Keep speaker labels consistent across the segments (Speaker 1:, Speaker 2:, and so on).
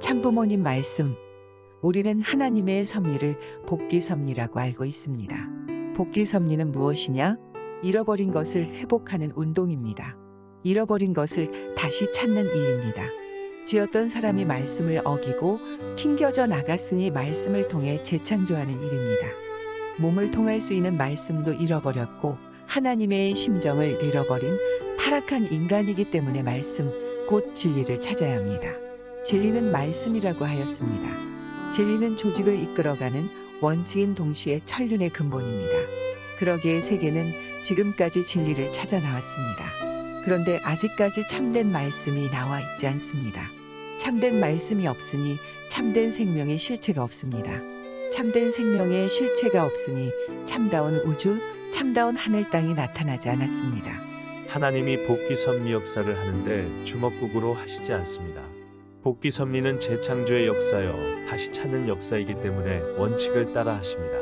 Speaker 1: 참부모님 말씀. 우리는 하나님의 섭리를 복귀 섭리라고 알고 있습니다. 복귀 섭리는 무엇이냐? 잃어버린 것을 회복하는 운동입니다. 잃어버린 것을 다시 찾는 일입니다. 지었던 사람이 말씀을 어기고 튕겨져 나갔으니 말씀을 통해 재창조하는 일입니다. 몸을 통할 수 있는 말씀도 잃어버렸고 하나님의 심정을 잃어버린 타락한 인간이기 때문에 말씀, 곧 진리를 찾아야 합니다. 진리는 말씀이라고 하였습니다. 진리는 조직을 이끌어가는 원칙인 동시에 천륜의 근본입니다. 그러기에 세계는 지금까지 진리를 찾아 나왔습니다. 그런데 아직까지 참된 말씀이 나와 있지 않습니다. 참된 말씀이 없으니 참된 생명의 실체가 없습니다. 참된 생명의 실체가 없으니 참다운 우주, 참다운 하늘 땅이 나타나지 않았습니다.
Speaker 2: 하나님이 복귀 섭리 역사를 하는데 주먹구구로 하시지 않습니다. 복귀 섭리는 재창조의 역사여 다시 찾는 역사이기 때문에 원칙을 따라 하십니다.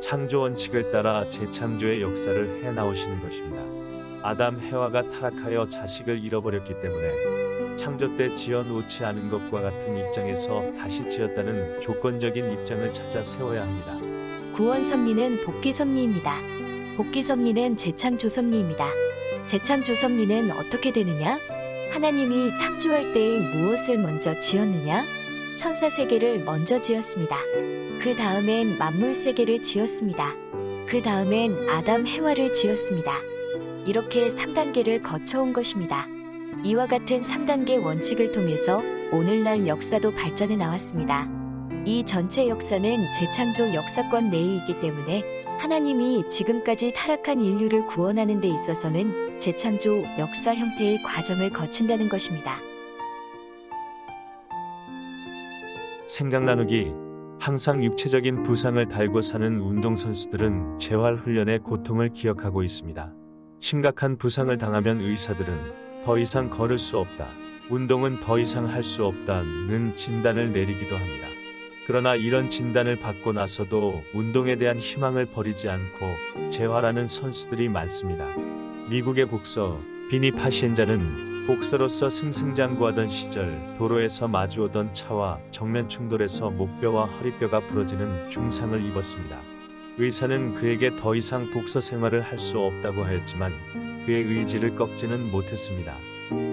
Speaker 2: 창조 원칙을 따라 재창조의 역사를 해나오시는 것입니다. 아담 해와가 타락하여 자식을 잃어버렸기 때문에 창조 때 지어놓지 않은 것과 같은 입장에서 다시 지었다는 조건적인 입장을 찾아 세워야 합니다.
Speaker 3: 구원 섭리는 복귀 섭리입니다. 복귀 섭리는 재창조 섭리입니다. 재창조 섭리는 어떻게 되느냐? 하나님이 창조할 때에 무엇을 먼저 지었느냐? 천사 세계를 먼저 지었습니다. 그 다음엔 만물 세계를 지었습니다. 그 다음엔 아담 해와를 지었습니다. 이렇게 3단계를 거쳐온 것입니다. 이와 같은 3단계 원칙을 통해서 오늘날 역사도 발전해 나왔습니다. 이 전체 역사는 재창조 역사권 내에 있기 때문에 하나님이 지금까지 타락한 인류를 구원하는 데 있어서는 재창조 역사 형태의 과정을 거친다는 것입니다.
Speaker 2: 생각 나누기. 항상 육체적인 부상을 달고 사는 운동선수들은 재활훈련의 고통을 기억하고 있습니다. 심각한 부상을 당하면 의사들은 더 이상 걸을 수 없다, 운동은 더 이상 할 수 없다는 진단을 내리기도 합니다. 그러나 이런 진단을 받고 나서도 운동에 대한 희망을 버리지 않고 재활하는 선수들이 많습니다. 미국의 복서 비니 파시엔자는 복서로서 승승장구하던 시절 도로에서 마주오던 차와 정면 충돌해서 목뼈와 허리뼈가 부러지는 중상을 입었습니다. 의사는 그에게 더 이상 복서 생활을 할 수 없다고 하였지만 그의 의지를 꺾지는 못했습니다.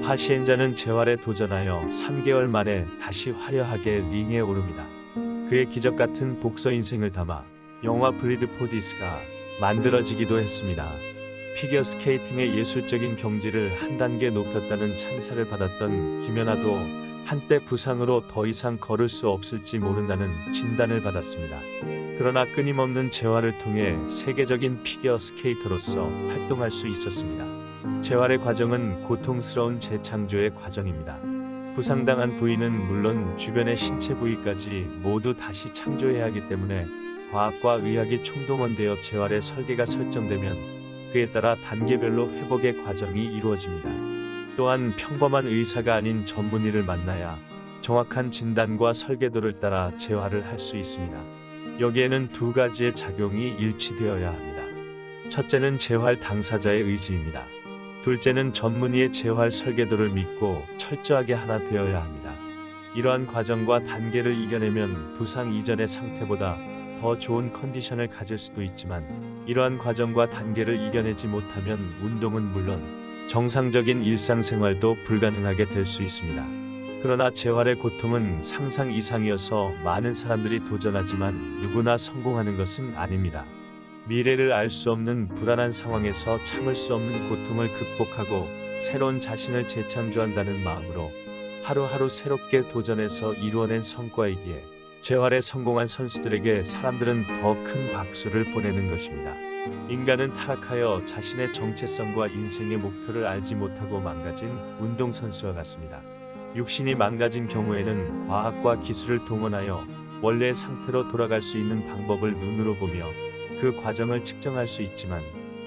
Speaker 2: 파시엔자는 재활에 도전하여 3개월 만에 다시 화려하게 링에 오릅니다. 그의 기적 같은 복서 인생을 담아 영화 브리드 포디스가 만들어지기도 했습니다. 피겨스케이팅의 예술적인 경지를 한 단계 높였다는 찬사를 받았던 김연아도 한때 부상으로 더 이상 걸을 수 없을지 모른다는 진단을 받았습니다. 그러나 끊임없는 재활을 통해 세계적인 피겨스케이터로서 활동할 수 있었습니다. 재활의 과정은 고통스러운 재창조의 과정입니다. 부상당한 부위는 물론 주변의 신체 부위까지 모두 다시 창조해야 하기 때문에 과학과 의학이 총동원되어 재활의 설계가 설정되면 그에 따라 단계별로 회복의 과정이 이루어집니다. 또한 평범한 의사가 아닌 전문의를 만나야 정확한 진단과 설계도를 따라 재활을 할 수 있습니다. 여기에는 두 가지의 작용이 일치되어야 합니다. 첫째는 재활 당사자의 의지입니다. 둘째는 전문의의 재활 설계도를 믿고 철저하게 하나 되어야 합니다. 이러한 과정과 단계를 이겨내면 부상 이전의 상태보다 더 좋은 컨디션을 가질 수도 있지만 이러한 과정과 단계를 이겨내지 못하면 운동은 물론 정상적인 일상생활도 불가능하게 될 수 있습니다. 그러나 재활의 고통은 상상 이상이어서 많은 사람들이 도전하지만 누구나 성공하는 것은 아닙니다. 미래를 알 수 없는 불안한 상황에서 참을 수 없는 고통을 극복하고 새로운 자신을 재창조한다는 마음으로 하루하루 새롭게 도전해서 이루어낸 성과이기에 재활에 성공한 선수들에게 사람들은 더 큰 박수를 보내는 것입니다. 인간은 타락하여 자신의 정체성과 인생의 목표를 알지 못하고 망가진 운동선수와 같습니다. 육신이 망가진 경우에는 과학과 기술을 동원하여 원래의 상태로 돌아갈 수 있는 방법을 눈으로 보며 그 과정을 측정할 수 있지만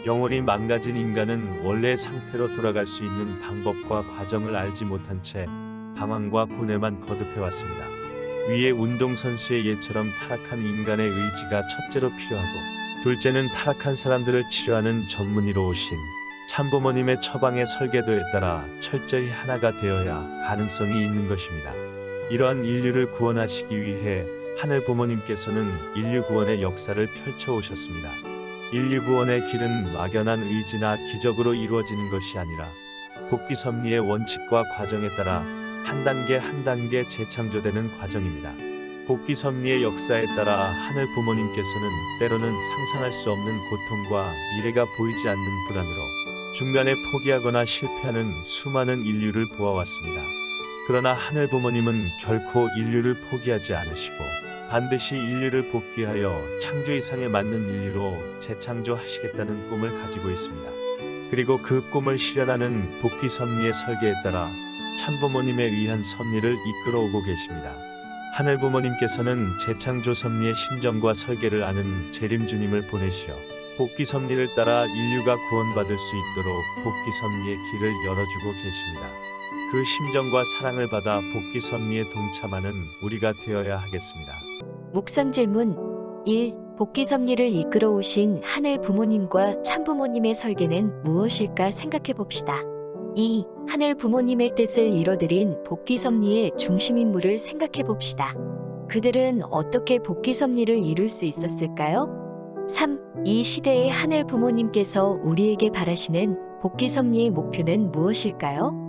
Speaker 2: 영혼이 망가진 인간은 원래의 상태로 돌아갈 수 있는 방법과 과정을 알지 못한 채 방황과 고뇌만 거듭해왔습니다. 위의 운동선수의 예처럼 타락한 인간의 의지가 첫째로 필요하고 둘째는 타락한 사람들을 치료하는 전문의로 오신 참부모님의 처방의 설계도에 따라 철저히 하나가 되어야 가능성이 있는 것입니다. 이러한 인류를 구원하시기 위해 하늘 부모님께서는 인류 구원의 역사를 펼쳐 오셨습니다. 인류 구원의 길은 막연한 의지나 기적으로 이루어지는 것이 아니라 복귀 섭리의 원칙과 과정에 따라 한 단계 한 단계 재창조되는 과정입니다. 복귀 섭리의 역사에 따라 하늘 부모님께서는 때로는 상상할 수 없는 고통과 미래가 보이지 않는 불안으로 중간에 포기하거나 실패하는 수많은 인류를 보아왔습니다. 그러나 하늘 부모님은 결코 인류를 포기하지 않으시고 반드시 인류를 복귀하여 창조 이상에 맞는 인류로 재창조하시겠다는 꿈을 가지고 있습니다. 그리고 그 꿈을 실현하는 복귀 섭리의 설계에 따라 참부모님에 의한 섭리를 이끌어오고 계십니다. 하늘 부모님께서는 재창조 섭리의 심정과 설계를 아는 재림주님을 보내시어 복귀 섭리를 따라 인류가 구원받을 수 있도록 복귀 섭리의 길을 열어주고 계십니다. 그 심정과 사랑을 받아 복귀 섭리에 동참하는 우리가 되어야 하겠습니다.
Speaker 3: 묵상 질문 1. 복귀 섭리를 이끌어 오신 하늘 부모님과 참부모님의 설계는 무엇일까 생각해 봅시다. 2. 하늘 부모님의 뜻을 이뤄드린 복귀 섭리의 중심 인물을 생각해 봅시다. 그들은 어떻게 복귀 섭리를 이룰 수 있었을까요? 3. 이 시대의 하늘 부모님께서 우리에게 바라시는 복귀 섭리의 목표는 무엇일까요?